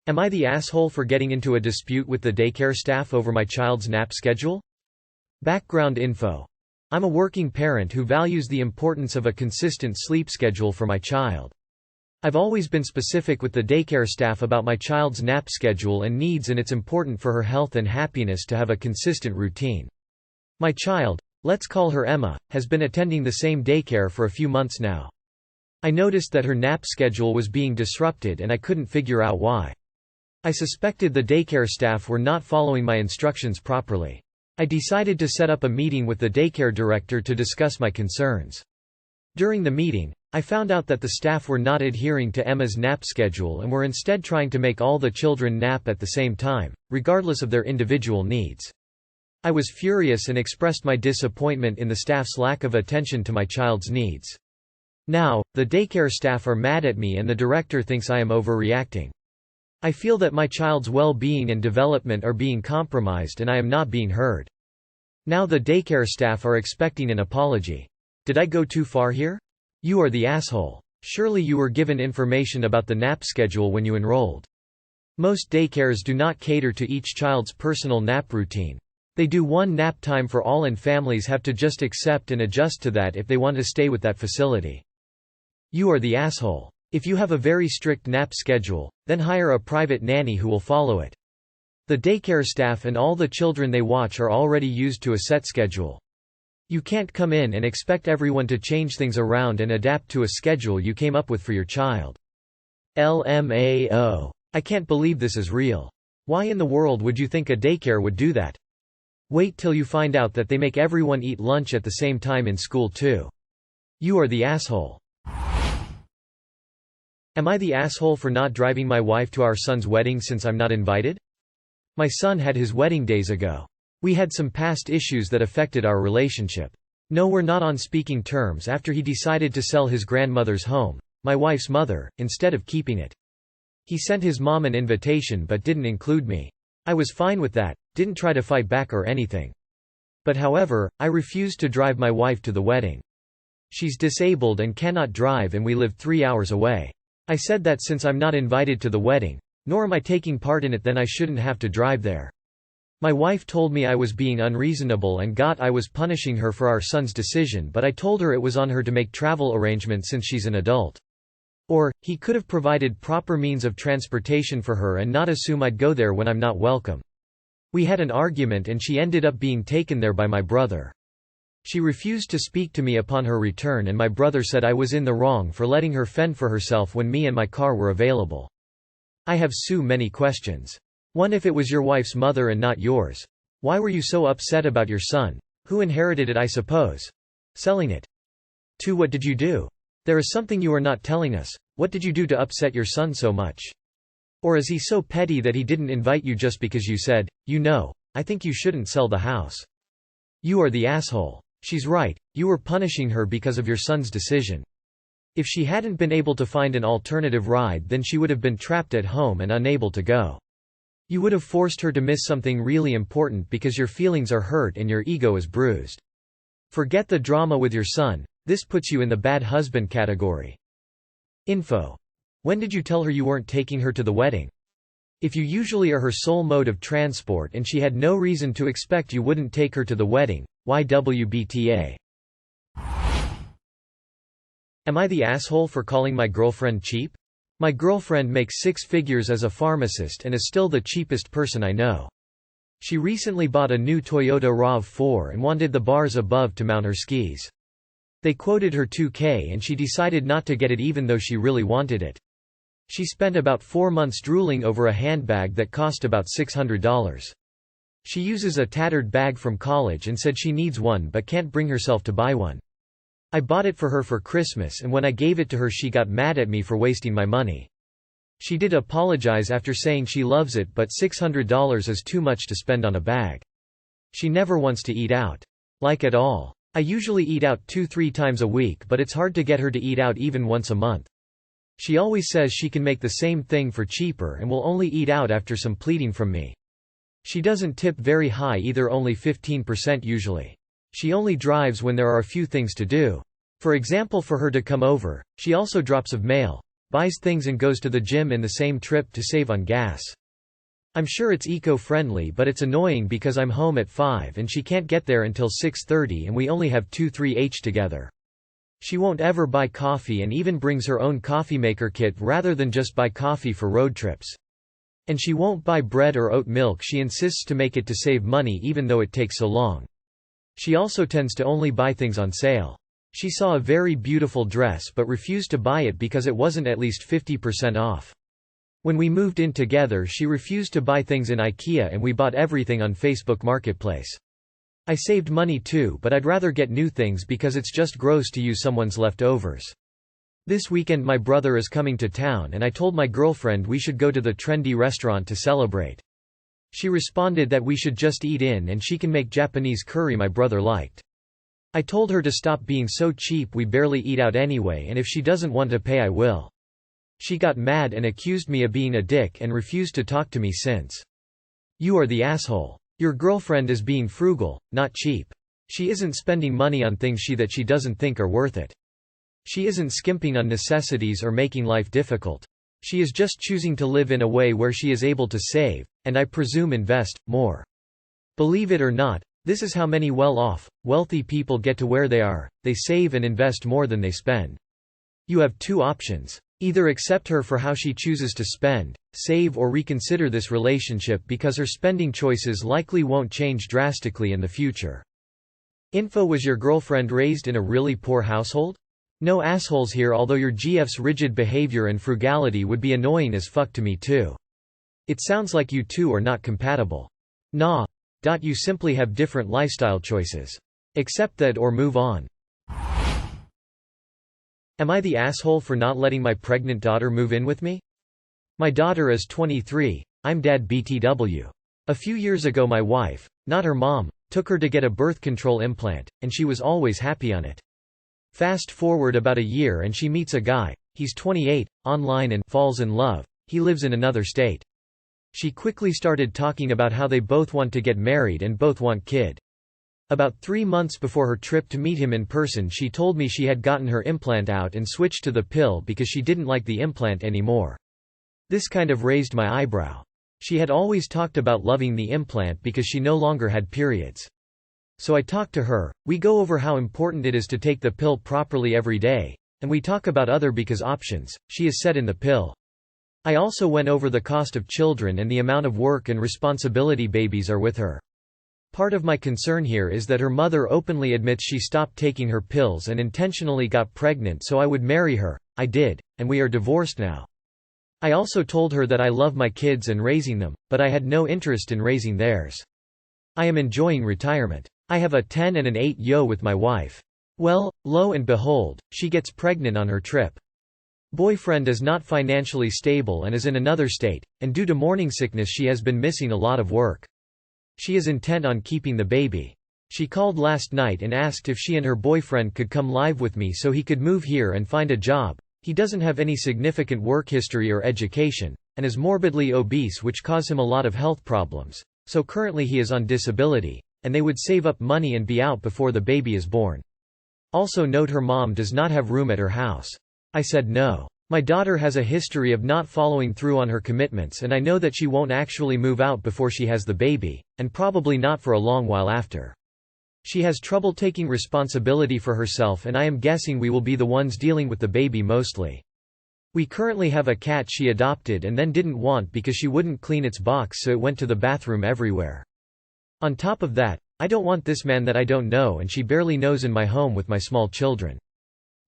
Am I the asshole for getting into a dispute with the daycare staff over my child's nap schedule? Background info. I'm a working parent who values the importance of a consistent sleep schedule for my child. I've always been specific with the daycare staff about my child's nap schedule and needs, and it's important for her health and happiness to have a consistent routine. My child, let's call her Emma, has been attending the same daycare for a few months now. I noticed that her nap schedule was being disrupted and I couldn't figure out why. I suspected the daycare staff were not following my instructions properly. I decided to set up a meeting with the daycare director to discuss my concerns. During the meeting, I found out that the staff were not adhering to Emma's nap schedule and were instead trying to make all the children nap at the same time, regardless of their individual needs. I was furious and expressed my disappointment in the staff's lack of attention to my child's needs. Now, the daycare staff are mad at me and the director thinks I am overreacting. I feel that my child's well-being and development are being compromised and I am not being heard. Now the daycare staff are expecting an apology. Did I go too far here? You are the asshole. Surely you were given information about the nap schedule when you enrolled. Most daycares do not cater to each child's personal nap routine. They do one nap time for all and families have to just accept and adjust to that if they want to stay with that facility. You are the asshole. If you have a very strict nap schedule, then hire a private nanny who will follow it. The daycare staff and all the children they watch are already used to a set schedule. You can't come in and expect everyone to change things around and adapt to a schedule you came up with for your child. LMAO. I can't believe this is real. Why in the world would you think a daycare would do that? Wait till you find out that they make everyone eat lunch at the same time in school too. You are the asshole. Am I the asshole for not driving my wife to our son's wedding since I'm not invited? My son had his wedding days ago. We had some past issues that affected our relationship. No, we're not on speaking terms after he decided to sell his grandmother's home, my wife's mother, instead of keeping it. He sent his mom an invitation but didn't include me. I was fine with that, didn't try to fight back or anything. But however, I refused to drive my wife to the wedding. She's disabled and cannot drive and we live 3 hours away. I said that since I'm not invited to the wedding, nor am I taking part in it, then I shouldn't have to drive there. My wife told me I was being unreasonable and I was punishing her for our son's decision, but I told her it was on her to make travel arrangements since she's an adult. Or, he could have provided proper means of transportation for her and not assume I'd go there when I'm not welcome. We had an argument and she ended up being taken there by my brother. She refused to speak to me upon her return and my brother said I was in the wrong for letting her fend for herself when me and my car were available. I have so many questions. 1. If it was your wife's mother and not yours, why were you so upset about your son, who inherited it I suppose, selling it? 2. What did you do? There is something you are not telling us. What did you do to upset your son so much? Or is he so petty that he didn't invite you just because you said, you know, I think you shouldn't sell the house? You are the asshole. She's right, you were punishing her because of your son's decision. If she hadn't been able to find an alternative ride, then she would have been trapped at home and unable to go. You would have forced her to miss something really important because your feelings are hurt and your ego is bruised. Forget the drama with your son, this puts you in the bad husband category. Info. When did you tell her you weren't taking her to the wedding? If you usually are her sole mode of transport and she had no reason to expect you wouldn't take her to the wedding, why WBTA? Am I the asshole for calling my girlfriend cheap? My girlfriend makes 6 figures as a pharmacist and is still the cheapest person I know. She recently bought a new Toyota RAV4 and wanted the bars above to mount her skis. They quoted her $2,000 and she decided not to get it even though she really wanted it. She spent about 4 months drooling over a handbag that cost about $600. She uses a tattered bag from college and said she needs one but can't bring herself to buy one. I bought it for her for Christmas and when I gave it to her she got mad at me for wasting my money. She did apologize after saying she loves it but $600 is too much to spend on a bag. She never wants to eat out. Like at all. I usually eat out 2-3 times a week but it's hard to get her to eat out even once a month. She always says she can make the same thing for cheaper and will only eat out after some pleading from me. She doesn't tip very high either, only 15% usually. She only drives when there are a few things to do. For example, for her to come over, she also drops of mail. buys things and goes to the gym in the same trip to save on gas. I'm sure it's eco-friendly, but it's annoying because I'm home at 5 and she can't get there until 6:30 and we only have 2-3 together. She won't ever buy coffee and even brings her own coffee maker kit rather than just buy coffee for road trips. And she won't buy bread or oat milk. She insists to make it to save money even though it takes so long. She also tends to only buy things on sale. She saw a very beautiful dress but refused to buy it because it wasn't at least 50% off. When we moved in together, she refused to buy things in IKEA and we bought everything on Facebook Marketplace. I saved money too, but I'd rather get new things because it's just gross to use someone's leftovers. This weekend my brother is coming to town and I told my girlfriend we should go to the trendy restaurant to celebrate. She responded that we should just eat in and she can make Japanese curry my brother liked. I told her to stop being so cheap, we barely eat out anyway, and if she doesn't want to pay I will. She got mad and accused me of being a dick and refused to talk to me since. You are the asshole. Your girlfriend is being frugal, not cheap. She isn't spending money on things that she doesn't think are worth it. She isn't skimping on necessities or making life difficult. She is just choosing to live in a way where she is able to save, and I presume invest, more. Believe it or not, this is how many well-off, wealthy people get to where they are. They save and invest more than they spend. You have two options. Either accept her for how she chooses to spend, save, or reconsider this relationship because her spending choices likely won't change drastically in the future. Info: was your girlfriend raised in a really poor household? No assholes here, although your GF's rigid behavior and frugality would be annoying as fuck to me too. It sounds like you two are not compatible. Nah. You simply have different lifestyle choices. Accept that or move on. Am I the asshole for not letting my pregnant daughter move in with me? My daughter is 23, I'm dad BTW. A few years ago my wife, not her mom, took her to get a birth control implant, and she was always happy on it. Fast forward about a year and she meets a guy, he's 28, online, and falls in love. He lives in another state. She quickly started talking about how they both want to get married and both want kid. About 3 months before her trip to meet him in person, she told me she had gotten her implant out and switched to the pill because she didn't like the implant anymore. This kind of raised my eyebrow. She had always talked about loving the implant because she no longer had periods. So I talked to her, we go over how important it is to take the pill properly every day, and we talk about other because options she is set in the pill. I also went over the cost of children and the amount of work and responsibility babies are with her. Part of my concern here is that her mother openly admits she stopped taking her pills and intentionally got pregnant so I would marry her. I did, and we are divorced now. I also told her that I love my kids and raising them, but I had no interest in raising theirs. I am enjoying retirement. I have a 10 and an 8 with my wife. Well, lo and behold, she gets pregnant on her trip. Boyfriend is not financially stable and is in another state, and due to morning sickness she has been missing a lot of work. She is intent on keeping the baby. She called last night and asked if she and her boyfriend could come live with me so he could move here and find a job. He doesn't have any significant work history or education, and is morbidly obese, which cause him a lot of health problems. So currently he is on disability, and they would save up money and be out before the baby is born. Also note her mom does not have room at her house. I said no. My daughter has a history of not following through on her commitments, and I know that she won't actually move out before she has the baby, and probably not for a long while after. She has trouble taking responsibility for herself, and I am guessing we will be the ones dealing with the baby mostly. We currently have a cat she adopted and then didn't want because she wouldn't clean its box, so it went to the bathroom everywhere. On top of that, I don't want this man that I don't know and she barely knows in my home with my small children.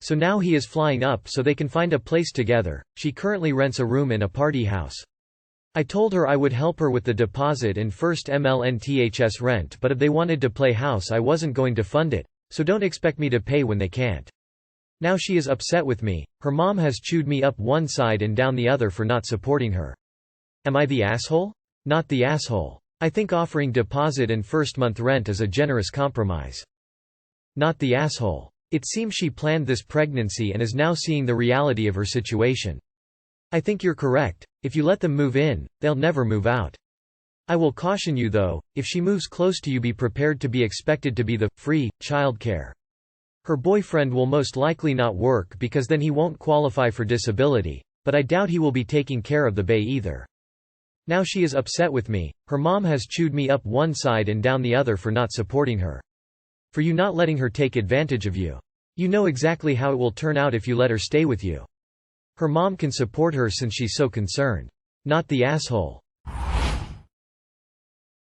So now he is flying up so they can find a place together. She currently rents a room in a party house. I told her I would help her with the deposit and first MLNTHS rent, but if they wanted to play house I wasn't going to fund it, so don't expect me to pay when they can't. Now she is upset with me. Her mom has chewed me up one side and down the other for not supporting her. Am I the asshole? Not the asshole. I think offering deposit and first month rent is a generous compromise. Not the asshole. It seems she planned this pregnancy and is now seeing the reality of her situation. I think you're correct. If you let them move in, they'll never move out. I will caution you though, if she moves close to you, be prepared to be expected to be the free childcare. Her boyfriend will most likely not work because then he won't qualify for disability, But I doubt he will be taking care of the bae either. Now she is upset with me, her mom has chewed me up one side and down the other for not supporting her. For you not letting her take advantage of you. You know exactly how it will turn out if you let her stay with you. Her mom can support her since she's so concerned. Not the asshole.